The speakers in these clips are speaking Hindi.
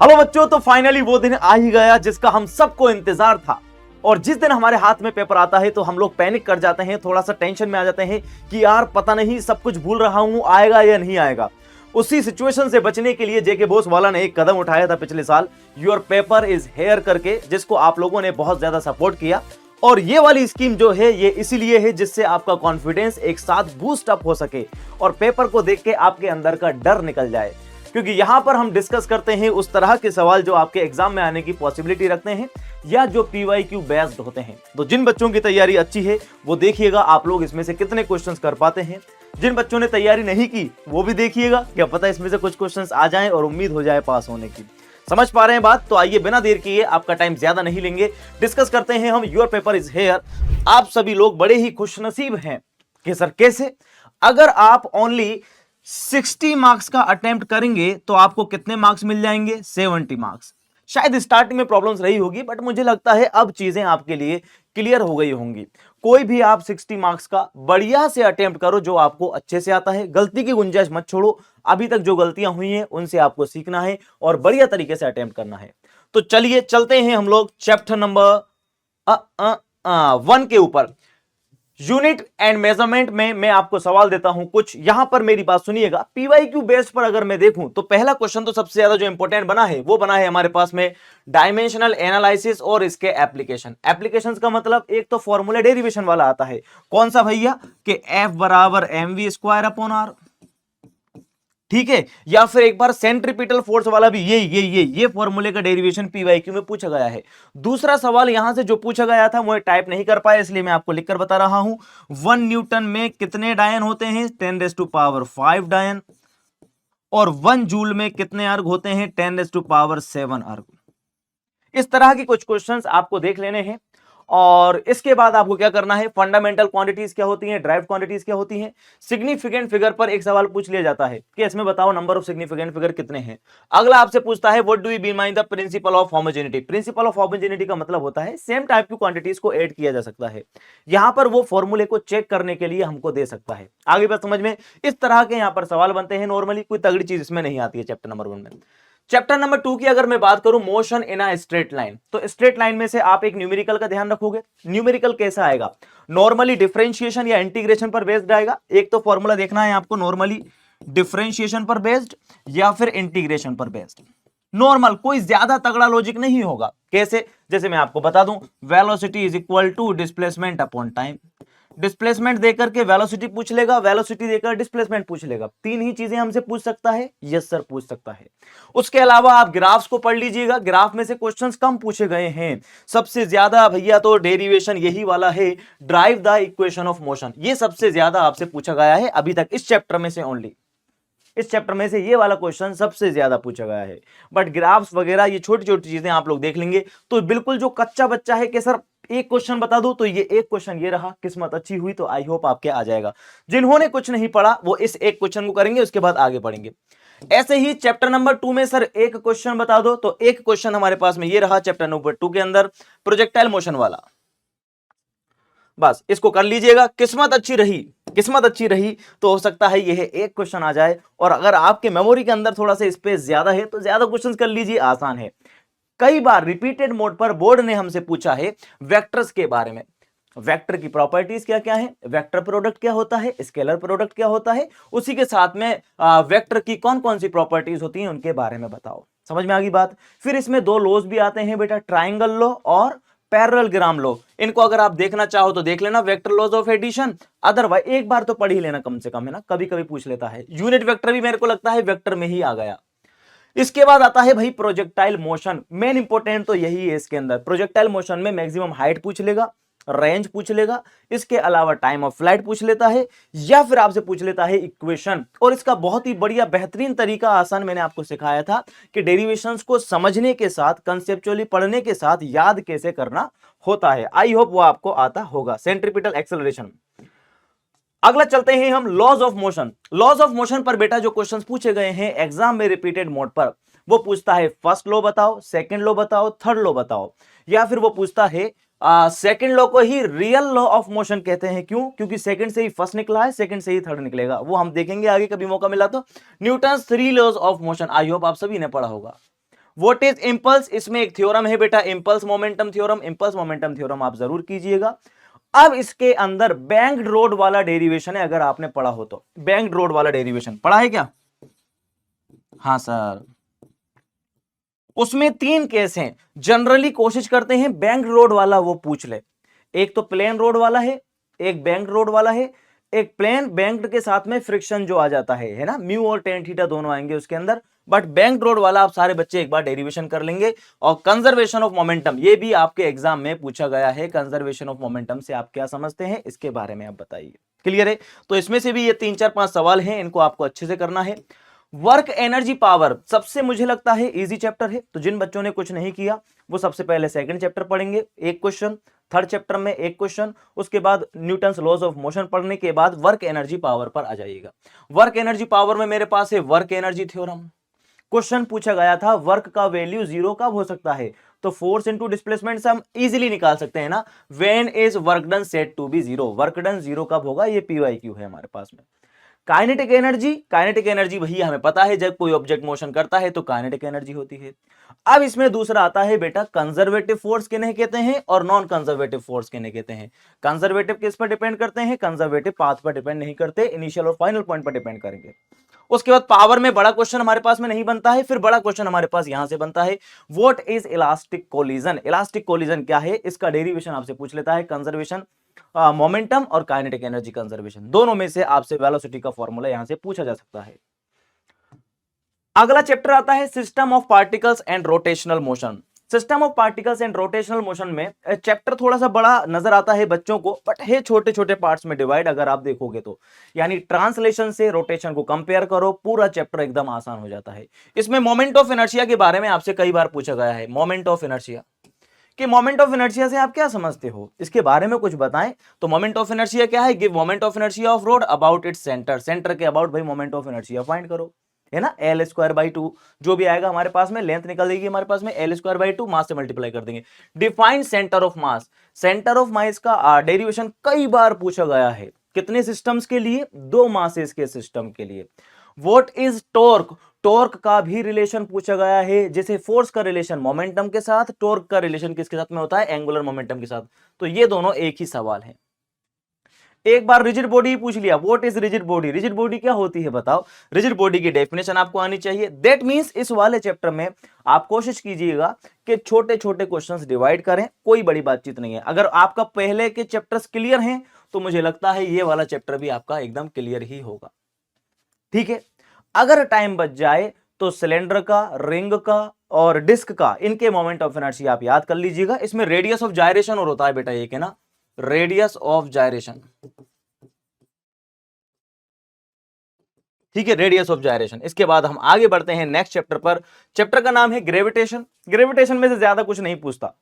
हेलो बच्चों, तो फाइनली वो दिन आ ही गया जिसका हम सबको इंतजार था। और जिस दिन हमारे हाथ में पेपर आता है तो हम लोग पैनिक कर जाते हैं, थोड़ा सा टेंशन में आ जाते हैं कि यार पता नहीं, सब कुछ भूल रहा हूं, आएगा या नहीं आएगा। उसी सिचुएशन से बचने के लिए जेके बोस वाला ने एक कदम उठाया था पिछले साल, योर पेपर इज हेयर करके, जिसको आप लोगों ने बहुत ज्यादा सपोर्ट किया। और ये वाली स्कीम जो है ये इसीलिए है जिससे आपका कॉन्फिडेंस एक साथ बूस्ट अप हो सके और पेपर को देख के आपके अंदर का डर निकल जाए। क्योंकि यहां पर हम डिस्कस करते हैं उस तरह के सवाल जो आपके एग्जाम में आने की पॉसिबिलिटी रखते हैं या जो पीवाईक्यू बेस्ड होते हैं। तो जिन बच्चों की तैयारी अच्छी है वो देखिएगा आप लोग इसमें से कितने क्वेश्चंस कर पाते हैं। जिन बच्चों ने तैयारी नहीं की वो भी देखिएगा, क्या पता इसमें से कुछ क्वेश्चंस आ जाएं और उम्मीद हो जाए पास होने की। समझ पा रहे हैं बात? तो आइए बिना देर किए, आपका टाइम ज्यादा नहीं लेंगे, डिस्कस करते हैं हम योर पेपर इज हेयर। आप सभी लोग बड़े ही खुशनसीब हैं कि सर कैसे, अगर आप ओनली 60 मार्क्स का अटेम्प्ट करेंगे तो आपको कितने मार्क्स मिल जाएंगे? 70 मार्क्स। शायद स्टार्टिंग में प्रॉब्लम्स रही होगी, बट मुझे लगता है अब चीजें आपके लिए क्लियर हो गई होंगी। कोई भी आप 60 मार्क्स का बढ़िया से अटेम्प्ट करो जो आपको अच्छे से आता है, गलती की गुंजाइश मत छोड़ो। अभी तक जो गलतियां हुई हैं उनसे आपको सीखना है और बढ़िया तरीके से अटेम्प्ट करना है। तो चलिए चलते हैं हम लोग चैप्टर नंबर 1 के ऊपर। यूनिट एंड मेजरमेंट में मैं आपको सवाल देता हूं कुछ, यहां पर मेरी बात सुनिएगा। पीवाईक्यू बेस्ड पर अगर मैं देखूं तो पहला क्वेश्चन तो सबसे ज्यादा जो इंपॉर्टेंट बना है वो बना है हमारे पास में डायमेंशनल एनालिसिस और इसके एप्लीकेशन। एप्लीकेशंस का मतलब एक तो फॉर्मूला डेरिवेशन वाला आता है, कौन सा भैया, कि F बराबर mv स्क्वायर अपॉन r, ठीक है। या फिर एक बार सेंट्रीपिटल फोर्स वाला भी ये फॉर्मूले का डेरिवेशन पीवाईक्यू में पूछा गया है। दूसरा सवाल यहां से जो पूछा गया था वो टाइप नहीं कर पाया, इसलिए मैं आपको लिखकर बता रहा हूं। 1 न्यूटन में कितने डायन होते हैं? 10⁵ डायन। और 1 जूल में कितने अर्ग होते हैं? 10⁷ अर्ग। इस तरह के कुछ क्वेश्चंस आपको देख लेने हैं। और इसके बाद आपको क्या करना है, फंडामेंटल क्वांटिटीज क्या होती हैं, ड्राइव क्वांटिटीज क्या होती हैं। सिग्निफिकेंट फिगर पर एक सवाल पूछ लिया जाता है कि इसमें बताओ नंबर ऑफ सिग्निफिकेंट फिगर कितने हैं। अगला आपसे पूछता है what do you mean by the principle of homogeneity. Principle of homogeneity का मतलब होता है सेम टाइप की क्वांटिटीज को ऐड किया जा सकता है। यहां पर वो फॉर्मूले को चेक करने के लिए हमको दे सकता है। आगे बात समझ में, इस तरह के यहां पर सवाल बनते हैं नॉर्मली, कोई तगड़ी चीज इसमें नहीं आती है चैप्टर नंबर 1 में। चैप्टर नंबर 2 की अगर मैं बात करूं, motion in a straight line, तो स्ट्रेट लाइन में से आप एक न्यूमेरिकल का ध्यान रखोगे। न्यूमेरिकल कैसा आएगा? नॉर्मली डिफरेंशिएशन या इंटीग्रेशन पर बेस्ड आएगा। एक तो फॉर्मूला देखना है आपको, नॉर्मली डिफरेंशिएशन पर बेस्ड या फिर इंटीग्रेशन पर बेस्ड। नॉर्मल, कोई ज्यादा तगड़ा लॉजिक नहीं होगा। कैसे? जैसे मैं आपको बता दूं, velocity is equal to displacement upon time. Displacement देकर के वेलोसिटी पूछ लेगा, वेलोसिटी देकर डिस्प्लेसमेंट पूछ लेगा। तीन ही चीजें हमसे पूछ सकता है, यस सर पूछ सकता है। उसके अलावा आप ग्राफ्स को पढ़ लीजिएगा, ग्राफ में से क्वेश्चंस कम पूछे गए हैं। सबसे ज्यादा भैया तो डेरिवेशन यही वाला है, drive the equation of motion, ये सबसे ज्यादा आपसे पूछा गया है अभी तक इस चैप्टर में से। ओनली इस चैप्टर में से ये वाला क्वेश्चन सबसे ज्यादा पूछा गया है। बट ग्राफ्स वगैरह ये छोटी छोटी चीजें आप लोग देख लेंगे। तो बिल्कुल जो कच्चा बच्चा है कि सर एक क्वेश्चन बता दो, तो ये एक क्वेश्चन ये रहा, किस्मत अच्छी हुई तो आई होप आपके आ जाएगा। जिन्होंने कुछ नहीं पढ़ा वो इस एक क्वेश्चन को करेंगे, उसके बाद आगे बढ़ेंगे। ऐसे ही चैप्टर नंबर 2 में सर एक क्वेश्चन बता दो, तो एक क्वेश्चन हमारे पास में ये रहा चैप्टर नंबर 2 के अंदर, प्रोजेक्टाइल मोशन वाला। बस इसको कर लीजिएगा। किस्मत अच्छी रही, किस्मत अच्छी रही तो हो सकता है यह एक क्वेश्चन आ जाए। और अगर आपके मेमोरी के अंदर थोड़ा सा स्पेस ज्यादा है तो ज्यादा क्वेश्चंस कर लीजिए, आसान है। कई बार रिपीटेड मोड पर बोर्ड ने हमसे पूछा है वेक्टर्स के बारे में। वेक्टर की प्रॉपर्टीज क्या क्या है, वेक्टर प्रोडक्ट क्या होता है, स्केलर प्रोडक्ट क्या होता है, उसी के साथ में वेक्टर की कौन कौन सी प्रॉपर्टीज होती हैं उनके बारे में बताओ। समझ में आ गई बात? फिर इसमें दो लॉज भी आते हैं बेटा, ट्राइंगल लॉ और पैरेललोग्राम लॉ। इनको अगर आप देखना चाहो तो देख लेना, vector laws of addition. Otherwise एक बार तो पढ़ ही लेना कम से कम, है ना, कभी कभी पूछ लेता है। यूनिट वेक्टर भी मेरे को लगता है वेक्टर में ही आ गया। इसके बाद आता है भाई प्रोजेक्टाइल मोशन। मेन इंपोर्टेंट तो यही है इसके अंदर। प्रोजेक्टाइल मोशन में मैक्सिमम हाइट पूछ लेगा, रेंज पूछ लेगा, इसके अलावा टाइम ऑफ फ्लाइट पूछ लेता है, या फिर आपसे पूछ लेता है इक्वेशन। और इसका बहुत ही बढ़िया बेहतरीन तरीका आसान मैंने आपको सिखाया था कि डेरिवेशंस को समझने के साथ, कंसेप्चुअली पढ़ने के साथ याद कैसे करना होता है। आई होप वो आपको आता होगा। Centripetal acceleration. अगला चलते हैं हम laws of motion. Laws of motion पर बेटा जो क्वेश्चंस पूछे गए हैं एग्जाम में रिपीटेड मोड पर, वो पूछता है फर्स्ट लॉ बताओ, सेकंड लॉ बताओ, थर्ड लॉ बताओ, या फिर वो पूछता है सेकंड लॉ को ही रियल लॉ ऑफ मोशन कहते हैं। क्यों? क्योंकि सेकंड से ही फर्स्ट निकला है, सेकंड से ही थर्ड निकलेगा। वो हम देखेंगे आगे कभी मौका मिला तो। Newton's 3 laws of motion, I hope आप सभी ने पढ़ा होगा। व्हाट इज इंपल्स, इसमें एक थ्योरम है बेटा, impulse momentum theorem. Impulse momentum theorem आप जरूर कीजिएगा। अब इसके अंदर बैंक्ड रोड वाला डेरिवेशन है, अगर आपने पढ़ा हो तो। बैंक्ड रोड वाला डेरिवेशन पढ़ा है क्या? हाँ सर। उसमें 3 केस हैं, जनरली कोशिश करते हैं बैंक्ड रोड वाला वो पूछ ले। एक तो प्लेन रोड वाला है, एक बैंक्ड रोड वाला है। एक प्लेन बैंक्ड के साथ में फ्रिक्शन जो आ जाता है ना, म्यू और टेन थीटा दोनों आएंगे उसके अंदर। बट बैंक्ड रोड वाला आप सारे बच्चे एक बार डेरिवेशन कर लेंगे। और कंजर्वेशन ऑफ मोमेंटम, ये भी आपके एग्जाम में पूछा गया है। कंजर्वेशन ऑफ मोमेंटम से आप क्या समझते हैं, इसके बारे में आप बताइए। क्लियर है? तो इसमें से भी ये 3 4 5 सवाल हैं, इनको आपको अच्छे से करना है। वर्क एनर्जी पावर सबसे मुझे लगता है इजी चैप्टर है, तो जिन बच्चों ने कुछ नहीं किया वो सबसे पहले सेकंड चैप्टर पढ़ेंगे, एक क्वेश्चन। थर्ड चैप्टर में एक क्वेश्चन, उसके बाद न्यूटन्स लॉज ऑफ मोशन पढ़ने के बाद वर्क एनर्जी पावर पर आ जाइएगा। वर्क एनर्जी पावर में मेरे पास है वर्क एनर्जी थ्योरम। क्वेश्चन पूछा गया था वर्क का वैल्यू 0 कब हो सकता है, तो फोर्स इनटू डिस्प्लेसमेंट से हम इजीली निकाल सकते हैं ना। When is work done set to be 0, work done 0 कब होगा, ये पीवाईक्यू है हमारे पास में। काइनेटिक एनर्जी, काइनेटिक एनर्जी भैया हमें पता है, जब कोई ऑब्जेक्ट मोशन करता है तो काइनेटिक एनर्जी होती है। अब इसमें दूसरा आता है बेटा कंजर्वेटिव फोर्स किन्हें कहते हैं और नॉन कंजर्वेटिव फोर्स किन्हें कहते हैं। कंजर्वेटिव किस पर डिपेंड करते हैं, कंजर्वेटिव पाथ पर डिपेंड नहीं करते, इनिशियल और फाइनल पॉइंट पर डिपेंड करेंगे। उसके बाद पावर में बड़ा क्वेश्चन हमारे पास में नहीं बनता है, फिर बड़ा क्वेश्चन हमारे पास यहां से बनता है, what is elastic collision. Elastic collision क्या है, इसका डेरिवेशन आपसे पूछ लेता है। कंजर्वेशन मोमेंटम और काइनेटिक एनर्जी कंजर्वेशन, दोनों में से आपसे वेलोसिटी का फॉर्मूला यहां से पूछा जा सकता है। अगला चैप्टर आता है system of particles and rotational motion. System of particles and rotational motion में चैप्टर थोड़ा सा बड़ा नजर आता है बच्चों को, बट है छोटे छोटे पार्ट्स में डिवाइड अगर आप देखोगे तो। यानी ट्रांसलेशन से रोटेशन को कंपेयर करो, पूरा चैप्टर एकदम आसान हो जाता है। इसमें मोमेंट ऑफ इनर्शिया के बारे में आपसे कई बार पूछा गया है। मोमेंट ऑफ इनर्शिया, कि मोमेंट ऑफ इनर्शिया से आप क्या समझते हो, इसके बारे में कुछ बताएं। तो मोमेंट ऑफ इनर्शिया क्या है, give moment of inertia of road about its centre. Centre के अबाउट भाई मोमेंट ऑफ इनर्शिया फाइंड करो, है ना। एल स्क्वायर बाई टू जो भी आएगा हमारे पास में, लेंथ निकल देगी हमारे पास में, L square by two mass से मल्टीप्लाई कर देंगे। Define centre of mass, centre of mass का डेरिवेशन कई बार पूछा गया है। कितने सिस्टम्स के लिए, 2 मासेस के सिस्टम के लिए। व्हाट इज टॉर्क, टॉर्क का भी रिलेशन पूछा गया है। जैसे फोर्स का रिलेशन मोमेंटम के साथ, टॉर्क का रिलेशन किसके साथ में होता है, एंगुलर मोमेंटम के साथ। तो ये दोनों एक ही सवाल है। एक बार रिजिड बॉडी पूछ लिया, what is rigid body, rigid body क्या होती है बताओ। रिजिड बॉडी की डेफिनेशन आपको आनी चाहिए। दैट मींस इस वाले चैप्टर में आप कोशिश कीजिएगा कि छोटे छोटे क्वेश्चंस डिवाइड करें, कोई बड़ी बातचीत नहीं है। अगर आपका पहले के चैप्टर्स क्लियर हैं तो मुझे लगता है ये वाला चैप्टर भी आपका एकदम क्लियर ही होगा। ठीक है, अगर टाइम बच जाए तो सिलेंडर का, रिंग का और डिस्क का, इनके मोमेंट ऑफ इनर्शिया आप याद कर लीजिएगा। इसमें रेडियस ऑफ जायरेशन और होता है बेटा एक, है ना, रेडियस ऑफ जायरेशन। ठीक है, रेडियस ऑफ जायरेशन। इसके बाद हम आगे बढ़ते हैं नेक्स्ट चैप्टर पर। चैप्टर का नाम है ग्रेविटेशन। ग्रेविटेशन में से ज्यादा कुछ नहीं पूछता,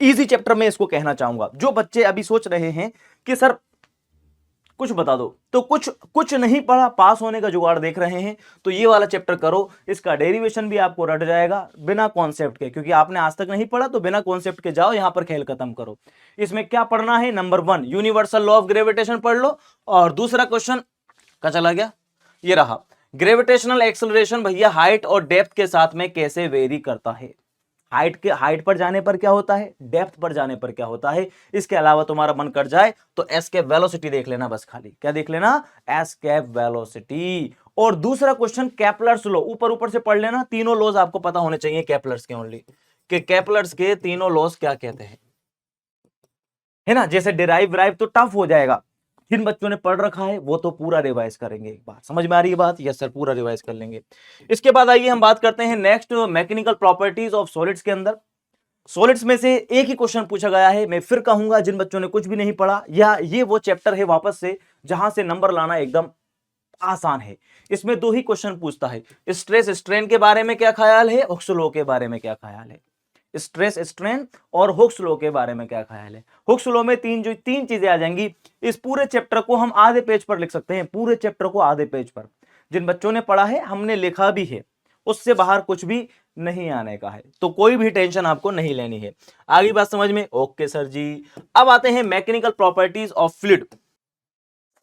इजी चैप्टर में इसको कहना चाहूंगा। जो बच्चे अभी सोच रहे हैं कि सर कुछ बता दो, तो कुछ नहीं पढ़ा, पास होने का जुगाड़ देख रहे हैं, तो ये वाला चैप्टर करो। इसका डेरिवेशन भी आपको रट जाएगा बिना कॉन्सेप्ट के, क्योंकि आपने आज तक नहीं पढ़ा, तो बिना कॉन्सेप्ट के जाओ, यहां पर खेल खत्म करो। इसमें क्या पढ़ना है, number 1 universal law of gravitation पढ़ लो। और दूसरा क्वेश्चन कहां चला गया, ये रहा, ग्रेविटेशनल एक्सेलरेशन भैया हाइट और डेप्थ के साथ में कैसे वेरी करता है। हाइट पर जाने पर क्या होता है, डेप्थ पर जाने पर क्या होता है। इसके अलावा तुम्हारा मन कर जाए तो एस्केप वेलोसिटी देख लेना, बस खाली क्या देख लेना, एस्केप वेलोसिटी। और दूसरा क्वेश्चन केपलर्स लॉ, ऊपर ऊपर से पढ़ लेना, तीनों लॉज आपको पता होने चाहिए केपलर्स के ओनली, कि केपलर्स के तीनों लॉज क्या कहते हैं, है ना। जैसे डिराइव तो टफ हो जाएगा, जिन बच्चों ने पढ़ रखा है वो तो पूरा रिवाइज करेंगे। एक बार समझ में आ रही है बात, यस सर, पूरा रिवाइज कर लेंगे। इसके बाद आइए हम बात करते हैं next mechanical properties of solids के अंदर। सॉलिड्स में से एक ही क्वेश्चन पूछा गया है। मैं फिर कहूंगा जिन बच्चों ने कुछ भी नहीं पढ़ा, या ये वो चैप्टर है वापस से जहां से नंबर लाना एकदम आसान है। इसमें 2 ही क्वेश्चन पूछता है, स्ट्रेस स्ट्रेन के बारे में क्या ख्याल है, हुक्स लॉ के बारे में क्या ख्याल है। स्ट्रेस स्ट्रेन और हुक्स लॉ के बारे में क्या ख्याल है। हुक्स लॉ में तीन चीजें आ जाएंगी। इस पूरे चैप्टर को हम आधे पेज पर लिख सकते हैं, पूरे चैप्टर को आधे पेज पर। जिन बच्चों ने पढ़ा है, हमने लिखा भी है, उससे बाहर कुछ भी नहीं आने का है, तो कोई भी टेंशन आपको नहीं लेनी है। आगे बात समझ में, ओके सर जी। अब आते हैं mechanical properties of fluid.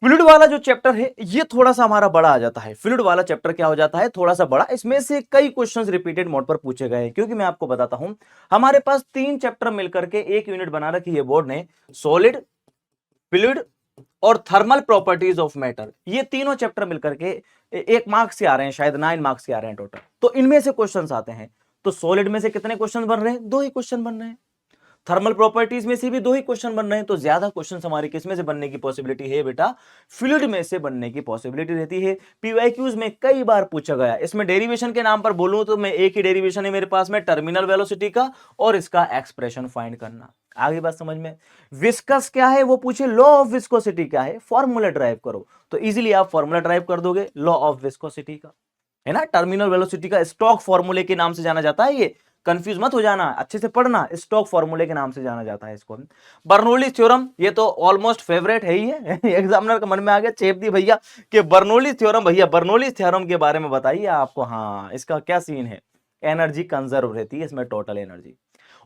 Fluid वाला जो चैप्टर है ये थोड़ा सा हमारा बड़ा आ जाता है। फ्लूइड वाला चैप्टर क्या हो जाता है, थोड़ा सा बड़ा। इसमें से कई क्वेश्चंस रिपीटेड मोड पर पूछे गए हैं, क्योंकि मैं आपको बताता हूं हमारे पास 3 चैप्टर मिलकर के एक यूनिट बना रखी है बोर्ड ने, सॉलिड, फ्लूइड और थर्मल प्रॉपर्टीज ऑफ मैटर। ये तीनों चैप्टर मिलकर के 1 मार्क्स के आ रहे हैं, शायद 9 मार्क्स के आ रहे हैं टोटल। तो इनमें से क्वेश्चंस आते हैं। तो सॉलिड में से कितने क्वेश्चन बन रहे हैं, 2 ही क्वेश्चन बन रहे हैं। थर्मल प्रॉपर्टीज में से भी 2 ही क्वेश्चन बन रहे हैं। तो ज्यादा क्वेश्चन हमारे किस में से बनने की पॉसिबिलिटी है बेटा, फ्लूइड में से बनने की पॉसिबिलिटी रहती है। पीवाईक्यूज में कई बार पूछा गया। इसमें डेरिवेशन के नाम पर बोलूं तो मैं एक ही डेरिवेशन है मेरे पास में, टर्मिनल वेलोसिटी का, और इसका एक्सप्रेशन फाइंड करना। आगे बात समझ में। विस्कस क्या है वो पूछे, लॉ ऑफ विस्कोसिटी क्या है, फॉर्मूला ड्राइव करो, तो इजीली आप फॉर्मूला ड्राइव कर दोगे लॉ ऑफ विस्कोसिटी का, है ना। टर्मिनल वेलोसिटी का स्टोक फॉर्मूले के नाम से जाना जाता है। ये कंफ्यूज मत हो जाना, अच्छे से पढ़ना, स्टोक फॉर्मूले के नाम से जाना जाता है इसको। बर्नौलीज थ्योरम, ये तो ऑलमोस्ट फेवरेट है ही है एग्जामिनर के मन में आ गया, चेप दी भैया कि बर्नौलीज थ्योरम, भैया बर्नौलीज थ्योरम के बारे में बताइए आपको। हाँ, इसका क्या सीन है, एनर्जी कंजर्व रहती है इसमें, टोटल एनर्जी।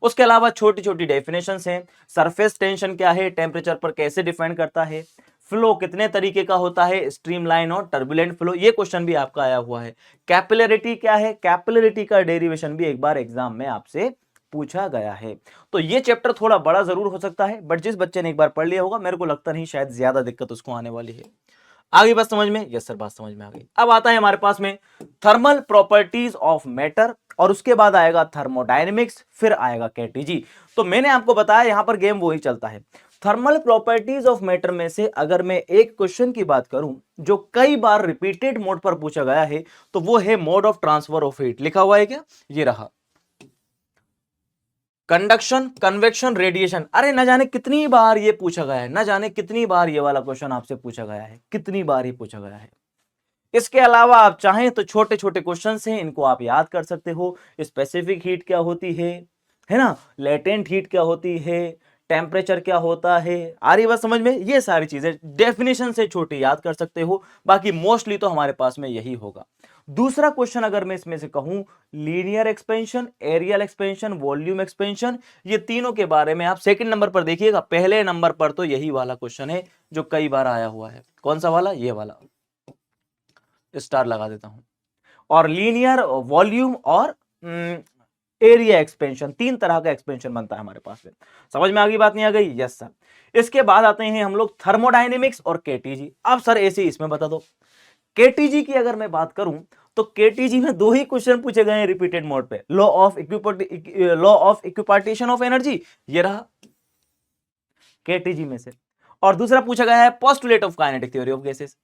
उसके अलावा छोटी छोटी डेफिनेशंस हैं। सरफेस टेंशन क्या है, टेम्परेचर पर कैसे डिफाइन करता है, फ्लो कितने तरीके का होता है, स्ट्रीमलाइन और टर्बुलेंट फ्लो, ये क्वेश्चन भी आपका आया हुआ है। कैपिलरिटी क्या है, कैपिलरिटी का डेरिवेशन भी एक बार एग्जाम में आपसे पूछा गया है। तो ये चैप्टर थोड़ा बड़ा जरूर हो सकता है, बट जिस बच्चे ने एक बार पढ़ लिया होगा, मेरे को लगता नहीं शायद ज्यादा दिक्कत उसको आने वाली है। आगे बात समझ में, यस सर बात समझ में आ गई। अब आता है हमारे पास में थर्मल प्रॉपर्टीज ऑफ मैटर, और उसके बाद आएगा थर्मोडायनेमिक्स, फिर आएगा केटीजी। तो मैंने आपको बताया यहां पर गेम वही चलता है। थर्मल प्रॉपर्टीज ऑफ मैटर में से अगर मैं एक क्वेश्चन की बात करूं जो कई बार रिपीटेड मोड पर पूछा गया है, तो वो है mode of transfer of heat. लिखा हुआ है क्या, ये रहा, कंडक्शन, कन्वेक्शन, रेडिएशन। अरे न जाने कितनी बार ये पूछा गया है, न जाने कितनी बार ये वाला क्वेश्चन आपसे पूछा गया है, कितनी बार ही पूछा गया है। इसके अलावा आप चाहें तो छोटे छोटे क्वेश्चन हैं, इनको आप याद कर सकते हो। स्पेसिफिक हीट क्या होती है ना, लेटेंट हीट क्या होती है, टेम्परेचर क्या होता है, आ रही बात समझ में। ये सारी चीजें डेफिनेशन से छोटी याद कर सकते हो, बाकी मोस्टली तो हमारे पास में यही होगा। दूसरा क्वेश्चन अगर मैं इसमें से कहूं, linear expansion, areal expansion, volume expansion, ये तीनों के बारे में आप सेकंड नंबर पर देखिएगा। पहले नंबर पर तो यही वाला क्वेश्चन है जो कई बार आया हुआ है। कौन सा वाला, ये वाला, स्टार लगा देता हूं। और लीनियर, वॉल्यूम और एरिया एक्सपेंशन, 3 तरह का एक्सपेंशन बनता है हमारे पास में। समझ में आ गई बात, नहीं आ गई, यस सर। इसके बाद आते हैं हम लोग थर्मोडायनेमिक्स और केटीजी। अब सर ऐसे इसमें बता दो, केटीजी की अगर मैं बात करूं तो केटीजी में 2 ही क्वेश्चन पूछे गए हैं रिपीटेड मोड पे, law of equipartition of energy, ये रहा केटीजी में से, और दूसरा पूछा गया है postulate of kinetic theory of gases.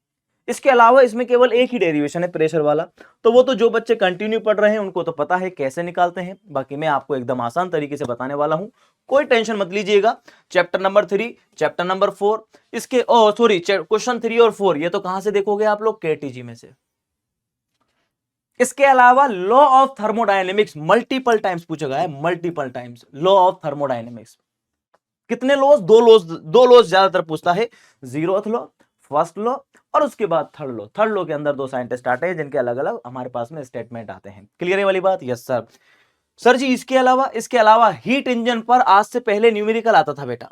इसके अलावा इसमें केवल एक ही डेरिवेशन है, प्रेशर वाला। तो वो तो जो बच्चे कंटिन्यू पढ़ रहे हैं उनको तो पता है कैसे निकालते हैं, बाकी मैं आपको एकदम आसान तरीके से बताने वाला हूं, कोई टेंशन मत लीजिएगा। चैप्टर नंबर 3, चैप्टर नंबर 4, इसके सॉरी क्वेश्चन 3 और 4 ये तो कहां से देखोगे आप लोग, केटीजी में से। इसके अलावा law of thermodynamics multiple times पूछा गया है, multiple times law of thermodynamics. कितने लॉज, 2 लॉज, 2 लॉज ज्यादातर पूछता है, जीरोथ लॉ, फर्स्ट लॉ, और उसके बाद थर्ड लॉ। थर्ड लॉ के अंदर 2 साइंटिस्ट आते हैं जिनके अलग अलग हमारे पास में स्टेटमेंट आते हैं। क्लियर है वाली बात, यस सर। सर जी इसके अलावा हीट इंजन पर आज से पहले न्यूमेरिकल आता था बेटा।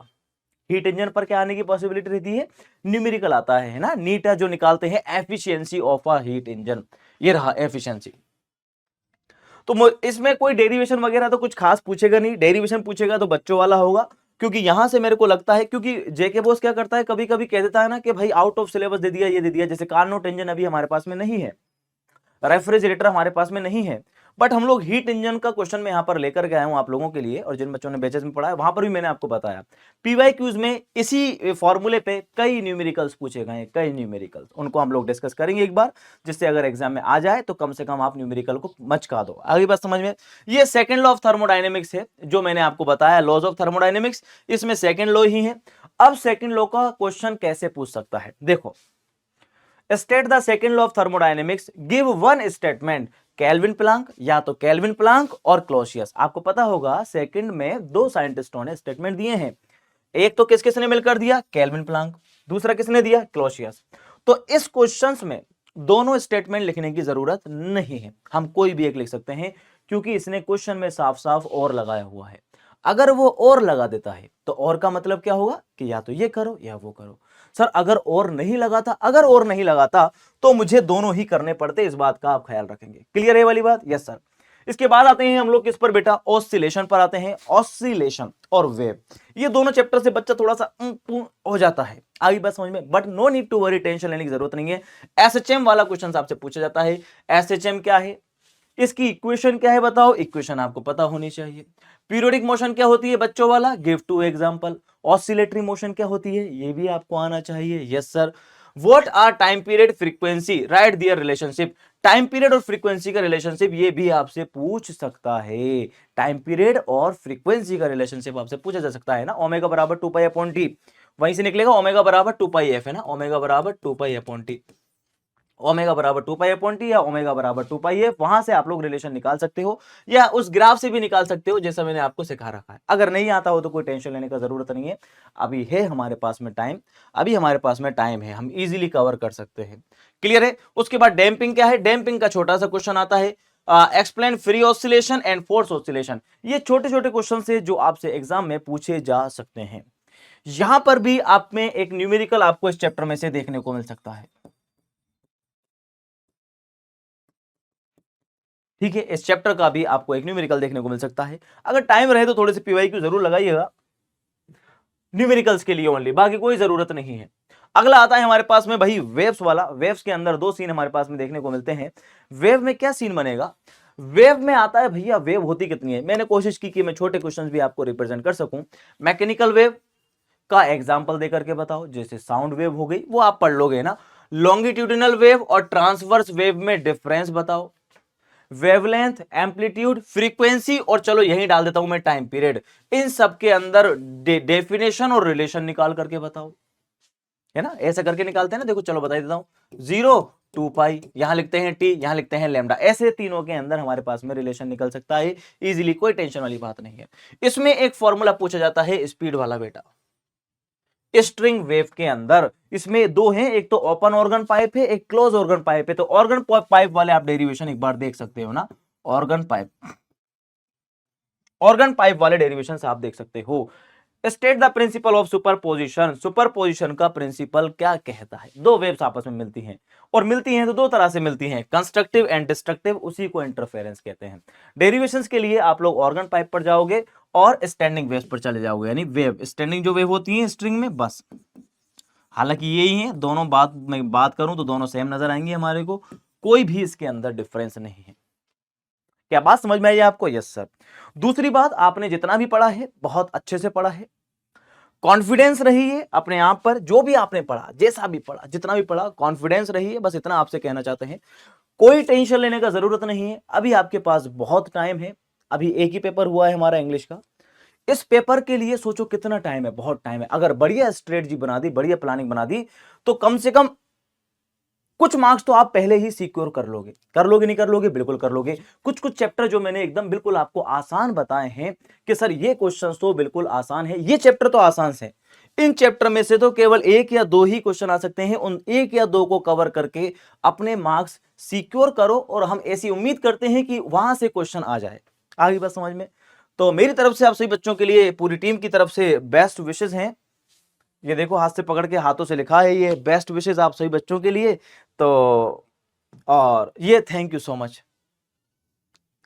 हीट इंजन पर क्या आने की पॉसिबिलिटी रहती है, न्यूमेरिकल आता है ना। नीट जो निकालते हैं efficiency of a heat engine, ये रहा एफिशिएंसी। तो इसमें कोई डेरिवेशन वगैरह तो कुछ खास पूछेगा नहीं, डेरिवेशन पूछेगा तो बच्चों वाला होगा, क्योंकि यहां से मेरे को लगता है, क्योंकि जेके बॉस क्या करता है, कभी कभी कह देता है ना कि भाई आउट ऑफ सिलेबस दे दिया, ये दे दिया। जैसे कार्नोट इंजन अभी हमारे पास में नहीं है, रेफ्रिजरेटर हमारे पास में नहीं है, बट हम लोग हीट इंजन का क्वेश्चन में यहां पर लेकर के आया हूं आप लोगों के लिए, और जिन बच्चों ने बैचेस में पढ़ा है वहां पर भी मैंने आपको बताया। पीवाईक्यूज में इसी फॉर्मूले पे कई न्यूमेरिकल्स पूछे गए हैं, कई न्यूमेरिकल्स, उनको हम लोग डिस्कस करेंगे एक बार, जिससे अगर एग्जाम में आ जाए तो कम से कम आप न्यूमेरिकल को मचका दो। आगे बात समझ में। ये सेकंड लॉ ऑफ थर्मोडायनेमिक्स है जो मैंने आपको बताया, लॉज ऑफ थर्मोडायनेमिक्स, इसमें सेकंड लॉ ही है। अब सेकंड लॉ का क्वेश्चन कैसे पूछ सकता है, देखो, state the second law of thermodynamics, give one statement, kelvin Planck, या तो केल्विन प्लांक और क्लॉसियस। आपको पता होगा सेकंड में 2 साइंटिस्टों ने स्टेटमेंट दिए हैं, एक तो किसने मिलकर दिया, केल्विन प्लांक, दूसरा किसने दिया, क्लॉसियस। तो इस क्वेश्चंस में दोनों स्टेटमेंट लिखने की जरूरत नहीं है, हम कोई भी एक लिख सकते हैं, क्योंकि इसने क्वेश्चन में साफ साफ और लगाया हुआ है। अगर वो और लगा देता है तो और का मतलब क्या होगा कि या तो ये करो या वो करो। सर अगर और नहीं लगाता, अगर और नहीं लगाता तो मुझे दोनों ही करने पड़ते, इस बात का आप ख्याल रखेंगे। क्लियर है वाली बात? Yes sir. इसके बाद आते हैं हम लोग किस पर बेटा? ऑसिलेशन पर आते हैं। ऑसिलेशन और वेव, ये दोनों चैप्टर से बच्चा थोड़ा सा हो जाता है, आई बात समझ में, but no need to worry, tension लेने की जरूरत नहीं है। एसएचएम वाला क्वेश्चन आपसे पूछा जाता है। एसएचएम क्या है, इसकी इक्वेशन क्या है बताओ? इक्वेशन आपको पता होनी चाहिए। पीरियोडिक मोशन क्या होती है बच्चों वाला? Give two example. Oscillatory motion क्या होती है? ये भी आपको आना चाहिए। Yes sir. What are time period, frequency, write their relationship. Time period और फ्रीक्वेंसी का रिलेशनशिप ये भी आपसे पूछ सकता है। टाइम पीरियड और फ्रीक्वेंसी का रिलेशनशिप आपसे पूछा जा सकता है ना। ओमेगा बराबर 2 पाई अपॉन टी, वहीं से निकलेगा ओमेगा बराबर 2 पाई एफ, है ना। ओमेगा बराबर 2 पाई अपॉन टी, ओमेगा बराबर 2 पाई अपॉन टी या ओमेगा बराबर 2 पाई एफ, वहां से आप लोग रिलेशन निकाल सकते हो या उस ग्राफ से भी निकाल सकते हो, जैसा मैंने आपको सिखा रखा है। अगर नहीं आता हो तो कोई टेंशन लेने का जरूरत नहीं है। अभी है हमारे पास में टाइम, अभी हमारे पास में टाइम है, हम इजीली कवर कर सकते हैं। क्लियर है? उसके बाद डैम्पिंग क्या है? डैम्पिंग का छोटा सा क्वेश्चन आता है। Explain free oscillation and force oscillation. ये छोटे छोटे क्वेश्चन से जो आपसे एग्जाम में पूछे जा सकते हैं। यहां पर भी आप में एक न्यूमेरिकल आपको इस चैप्टर में से देखने को मिल सकता है। ठीक है, इस चैप्टर का भी आपको एक न्यूमेरिकल देखने को मिल सकता है। अगर टाइम रहे तो थोड़े से पीवाईक्यू जरूर लगाइएगा, न्यूमेरिकल्स के लिए ओनली, बाकी कोई जरूरत नहीं है। अगला आता है हमारे पास में भाई वेव्स वाला। वेव्स के अंदर दो सीन हमारे पास में देखने को मिलते हैं। वेव में क्या सीन बनेगा? वेव में आता है भैया, वेव होती कितनी है। मैंने कोशिश की कि मैं छोटे क्वेश्चंस भी आपको रिप्रेजेंट कर सकूं। मैकेनिकल वेव का एग्जांपल देकर के बताओ, जैसे साउंड वेव हो गई, वो आप पढ़ लोगे ना। लॉन्गिट्यूडिनल वेव और ट्रांसवर्स वेव में डिफरेंस बताओ। वेवलेंथ, एम्पलीट्यूड, फ्रीक्वेंसी और चलो यही डाल देता हूं मैं टाइम पीरियड। इन सब के अंदर डेफिनेशन और रिलेशन निकाल करके बताओ, है ना। ऐसा करके निकालते हैं ना, देखो चलो बता देता हूं। 0, 2 पाई, यहां लिखते हैं टी, यहां लिखते हैं लैम्डा, ऐसे तीनों के अंदर हमारे पास में रिलेशन निकल सकता है इजीली, कोई टेंशन वाली बात नहीं है। इसमें एक फॉर्मूला पूछा जाता है स्पीड वाला बेटा। स्ट्रिंग वेव के अंदर इसमें दो हैं, एक तो ओपन ऑर्गन पाइप है, एक क्लोज ऑर्गन पाइप है। तो ऑर्गन पाइप वाले आप डेरिवेशन एक बार देख सकते हो ना। ऑर्गन पाइप, ऑर्गन पाइप वाले डेरिवेशन आप देख सकते हो। State the principle of superposition. Superposition का प्रिंसिपल क्या कहता है? दो वेव्स आपस में मिलती हैं, और मिलती हैं तो दो तरह से मिलती हैं, कंस्ट्रक्टिव एंड डिस्ट्रक्टिव, उसी को इंटरफेरेंस कहते हैं। डेरिवेशंस के लिए आप लोग ऑर्गन पाइप पर जाओगे और स्टैंडिंग वेव्स पर चले जाओगे, यानी वेव स्टैंडिंग जो वेव होती है स्ट्रिंग में, बस। हालांकि यही है दोनों, बात मैं बात करूं तो दोनों सेम नजर आएंगी हमारे को, कोई भी इसके अंदर डिफरेंस नहीं है। क्या बात समझ में आई आपको? Yes sir. दूसरी बात, आपने जितना भी पढ़ा है बहुत अच्छे से पढ़ा है, कॉन्फिडेंस रहिए अपने आप पर। जो भी आपने पढ़ा, जैसा भी पढ़ा, जितना भी पढ़ा, कॉन्फिडेंस रहिए, बस इतना आपसे कहना चाहते हैं। कोई टेंशन लेने का जरूरत नहीं है, अभी आपके पास बहुत टाइम है। अभी एक ही पेपर हुआ है हमारा इंग्लिश का, इस पेपर के लिए सोचो कितना टाइम है, बहुत टाइम है। अगर बढ़िया स्ट्रेटजी बना दी, बढ़िया प्लानिंग बना दी, तो कम से कम कुछ मार्क्स तो आप पहले ही सिक्योर कर लोगे। कर लोगे नहीं कर लोगे? बिल्कुल कर लोगे। कुछ कुछ चैप्टर जो मैंने एकदम बिल्कुल आपको आसान बताए हैं कि सर ये क्वेश्चंस तो बिल्कुल आसान है, ये चैप्टर तो आसान है, इन चैप्टर में से तो केवल एक या दो ही क्वेश्चन आ सकते हैं। उन एक या दो को कवर करके अपने मार्क्स सिक्योर करो, और हम ऐसी उम्मीद करते हैं कि वहां से क्वेश्चन आ जाए। आगे बात समझ में? तो मेरी तरफ से आप सभी बच्चों के लिए, पूरी टीम की तरफ से बेस्ट विशेष हैं। ये देखो हाथ से पकड़ के हाथों से लिखा है, ये बेस्ट विशेष आप सभी बच्चों के लिए। तो और ये थैंक यू सो मच।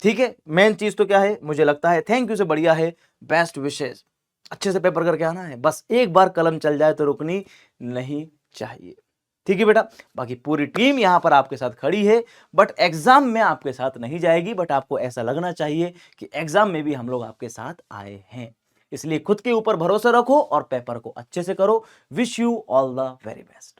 ठीक है, मेन चीज तो क्या है, मुझे लगता है थैंक यू से बढ़िया है बेस्ट विशेष। अच्छे से पेपर करके आना है, बस एक बार कलम चल जाए तो रुकनी नहीं चाहिए। ठीक है बेटा, बाकी पूरी टीम यहां पर आपके साथ खड़ी है, बट एग्जाम में आपके साथ नहीं जाएगी। बट आपको ऐसा लगना चाहिए कि एग्जाम में भी हम लोग आपके साथ आए हैं। इसलिए खुद के ऊपर भरोसा रखो और पेपर को अच्छे से करो। Wish you all the very best.